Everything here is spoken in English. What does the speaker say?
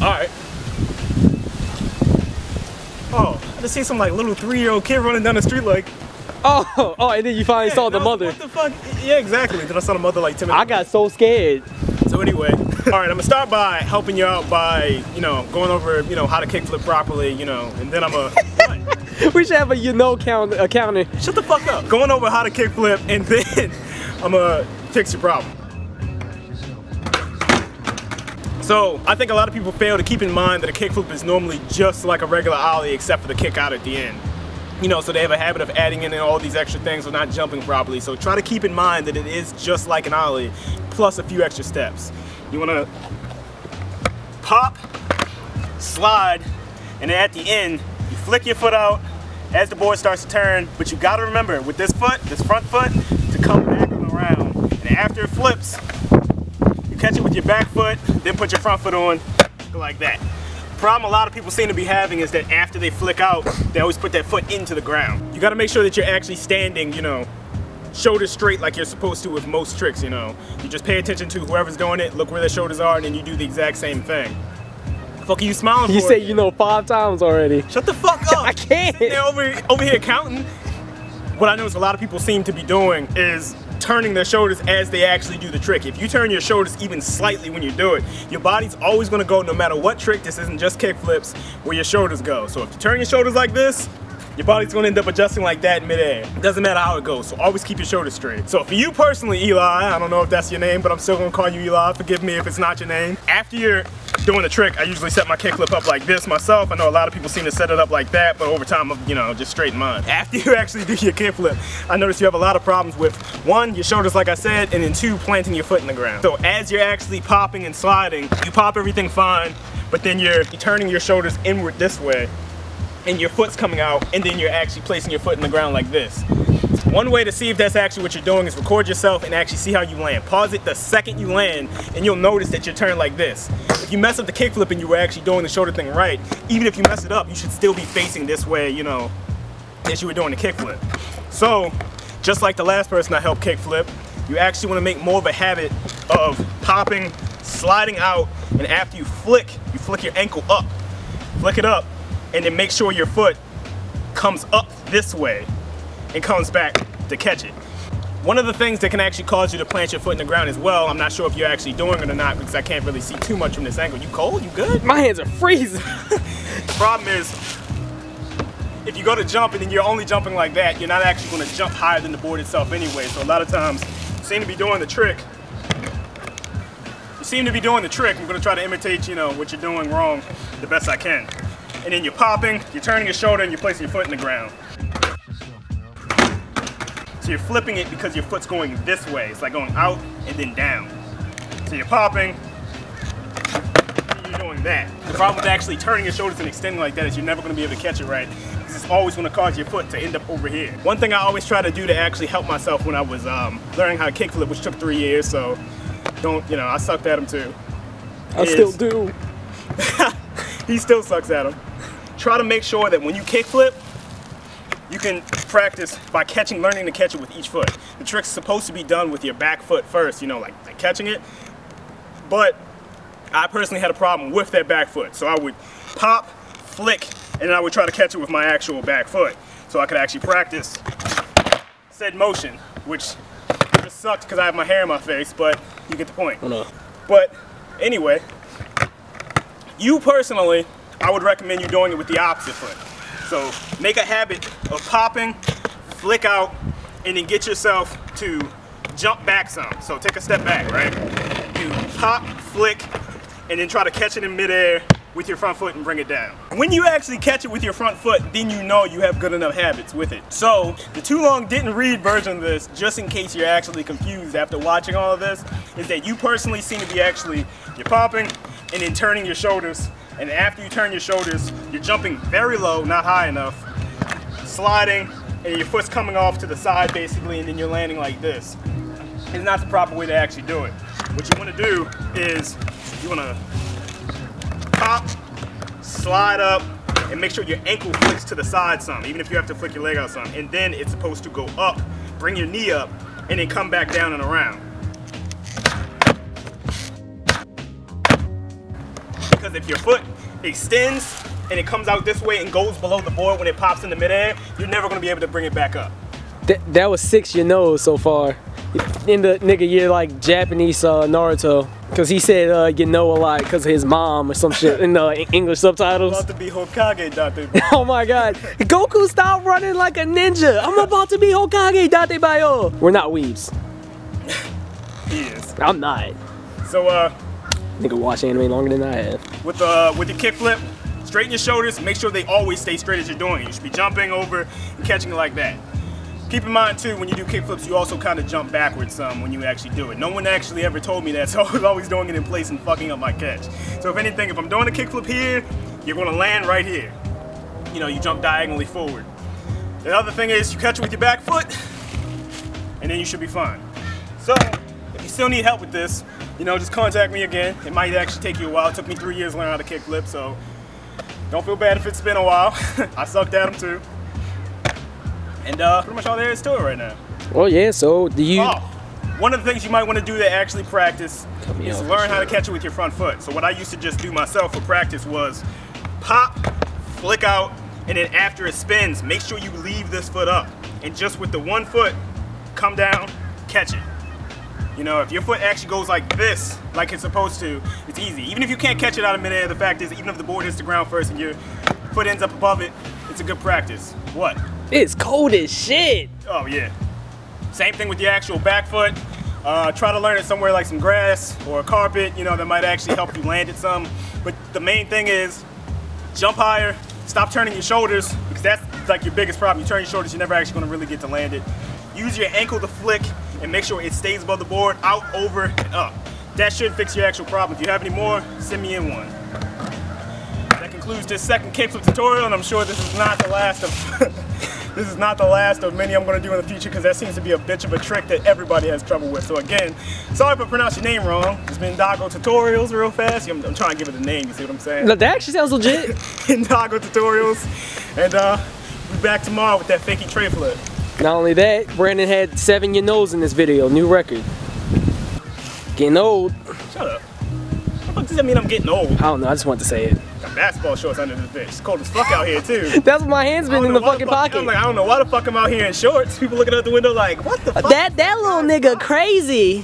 Alright. Oh, I just see some like little 3-year-old kid running down the street like. Oh, and then you finally saw the mother. What the fuck? Yeah, exactly. Then I saw the mother like 10 minutes. I got so scared. So anyway, alright, I'm gonna start by helping you out by, going over, how to kickflip properly, and then I'm gonna. What? We should have a counter. Shut the fuck up. Going over how to kickflip, and then I'm gonna fix your problem. So, I think a lot of people fail to keep in mind that a kickflip is normally just like a regular ollie except for the kick out at the end. So they have a habit of adding in all these extra things or not jumping properly. So try to keep in mind that it is just like an ollie plus a few extra steps. You wanna pop, slide, and then at the end, you flick your foot out as the board starts to turn, but you gotta remember with this foot, this front foot, to come back and around. And after it flips, you catch it with your back foot, then put your front foot on, like that. The problem a lot of people seem to be having is that after they flick out, they always put that foot into the ground. You gotta make sure that you're actually standing, shoulders straight like you're supposed to with most tricks, You just pay attention to whoever's doing it, look where their shoulders are, and then you do the exact same thing. The fuck are you smiling for? You said 5 times already. Shut the fuck up! I can't! They're over here counting. What I notice a lot of people seem to be doing is turning their shoulders as they actually do the trick. If you turn your shoulders even slightly when you do it, your body's always gonna go, no matter what trick, this isn't just kickflips, where your shoulders go. So if you turn your shoulders like this, your body's gonna end up adjusting like that in midair. It doesn't matter how it goes, so always keep your shoulders straight. So for you personally, Eli, I don't know if that's your name, but I'm still gonna call you Eli, forgive me if it's not your name. After you're doing the trick, I usually set my kickflip up like this myself. I know a lot of people seem to set it up like that, but over time, just straighten mine. After you actually do your kickflip, I notice you have a lot of problems with, 1, your shoulders like I said, and then 2, planting your foot in the ground. So as you're actually popping and sliding, you pop everything fine, but then you're turning your shoulders inward this way, and your foot's coming out, and then you're actually placing your foot in the ground like this. One way to see if that's actually what you're doing is record yourself and actually see how you land. Pause it the second you land, and you'll notice that you're turned like this. If you mess up the kickflip and you were actually doing the shoulder thing right, even if you mess it up, you should still be facing this way, as you were doing the kickflip. So, just like the last person I helped kickflip, you actually want to make more of a habit of popping, sliding out, and after you flick your ankle up. Flick it up, and then make sure your foot comes up this way and comes back to catch it. One of the things that can actually cause you to plant your foot in the ground as well, I'm not sure if you're actually doing it or not because I can't really see too much from this angle. You cold? You good? My hands are freezing. The problem is, if you go to jump and then you're only jumping like that, you're not actually going to jump higher than the board itself anyway. So a lot of times, you seem to be doing the trick. I'm going to try to imitate, what you're doing wrong the best I can. And then you're popping, you're turning your shoulder, and you're placing your foot in the ground. So you're flipping it because your foot's going this way. It's like going out and then down. So you're popping, and you're doing that. The problem with actually turning your shoulders and extending like that is you're never going to be able to catch it right. Because it's always going to cause your foot to end up over here. One thing I always try to do to actually help myself when I was learning how to kickflip, which took 3 years, so I sucked at them too. I still do. He still sucks at them. Try to make sure that when you kickflip, you can practice by learning to catch it with each foot. The trick's supposed to be done with your back foot first, like catching it. But I personally had a problem with that back foot. So I would pop, flick, and then I would try to catch it with my actual back foot. So I could actually practice said motion, which just sucked because I have my hair in my face, but you get the point. Oh, no. But anyway, you personally, I would recommend you doing it with the opposite foot. So make a habit of popping, flick out, and then get yourself to jump back some. So take a step back, right? You pop, flick, and then try to catch it in midair with your front foot and bring it down. When you actually catch it with your front foot, then you know you have good enough habits with it. So the too long didn't read version of this, just in case you're actually confused after watching all of this, is that you personally seem to be you're popping and then turning your shoulders. And after you turn your shoulders, you're jumping very low, not high enough, sliding, and your foot's coming off to the side basically, and then you're landing like this. It's not the proper way to actually do it. What you want to do is you want to pop, slide up, and make sure your ankle flicks to the side some, even if you have to flick your leg out some. And then it's supposed to go up, bring your knee up, and then come back down and around. Because because if your foot extends and it comes out this way and goes below the board when it pops into midair, you're never gonna be able to bring it back up. That was 6 your nose so far. In the nigga, you're like Japanese Naruto. Cause he said you know a lot cause of his mom or some shit in the English subtitles. I'm about to be Hokage, Date. Oh my god. Goku, stop running like a ninja. I'm about to be Hokage, Date Bayo. We're not weebs. He is. I'm not. So Nigga watch anime longer than I have. with your kickflip, straighten your shoulders, make sure they always stay straight as you're doing it. You should be jumping over and catching it like that. Keep in mind too, when you do kickflips, you also kind of jump backwards some when you actually do it. No one actually ever told me that, so I was always doing it in place and fucking up my catch. So if anything, if I'm doing a kickflip here, you're gonna land right here. You know, you jump diagonally forward. The other thing is you catch it with your back foot, and then you should be fine. So, if you still need help with this, you know, just contact me again. It might actually take you a while. It took me 3 years to learn how to kickflip, so don't feel bad if it's been a while. I sucked at them too. And pretty much all there is to it right now. Well, yeah, so do you... Oh, one of the things you might want to do to actually practice is learn how to catch it with your front foot. So what I used to just do myself for practice was pop, flick out, and then after it spins, make sure you leave this foot up. And just with the one foot, come down, catch it. You know, if your foot actually goes like this, like it's supposed to, it's easy. Even if you can't catch it out of midair, the fact is, even if the board hits the ground first and your foot ends up above it, it's a good practice. What? It's cold as shit. Oh yeah. Same thing with your actual back foot. Try to learn it somewhere like some grass or a carpet, you know, that might actually help you land it some. But the main thing is jump higher, stop turning your shoulders, because that's like your biggest problem. You turn your shoulders, you're never actually gonna really get to land it. Use your ankle to flick and make sure it stays above the board, out, over, and up. That should fix your actual problem. If you have any more, send me in one. That concludes this second kickflip tutorial, and I'm sure this is not the last of this is not the last of many I'm going to do in the future, because that seems to be a bitch of a trick that everybody has trouble with. So again, sorry if I pronounced your name wrong. It's been Dago Tutorials real fast. I'm trying to give it a name, you see what I'm saying? Look, that actually sounds legit. In Dago Tutorials. And we'll be back tomorrow with that fakey tray flip. Not only that, Brandon had 7 your nose in this video, new record. Getting old. Shut up. What the fuck does that mean I'm getting old? I don't know, I just wanted to say it. Got basketball shorts under this bitch. It's cold as fuck out here too. That's what my hand's been in the fucking pocket. I'm like, I don't know why the fuck I'm out here in shorts. People looking out the window like, what the fuck? That little nigga crazy.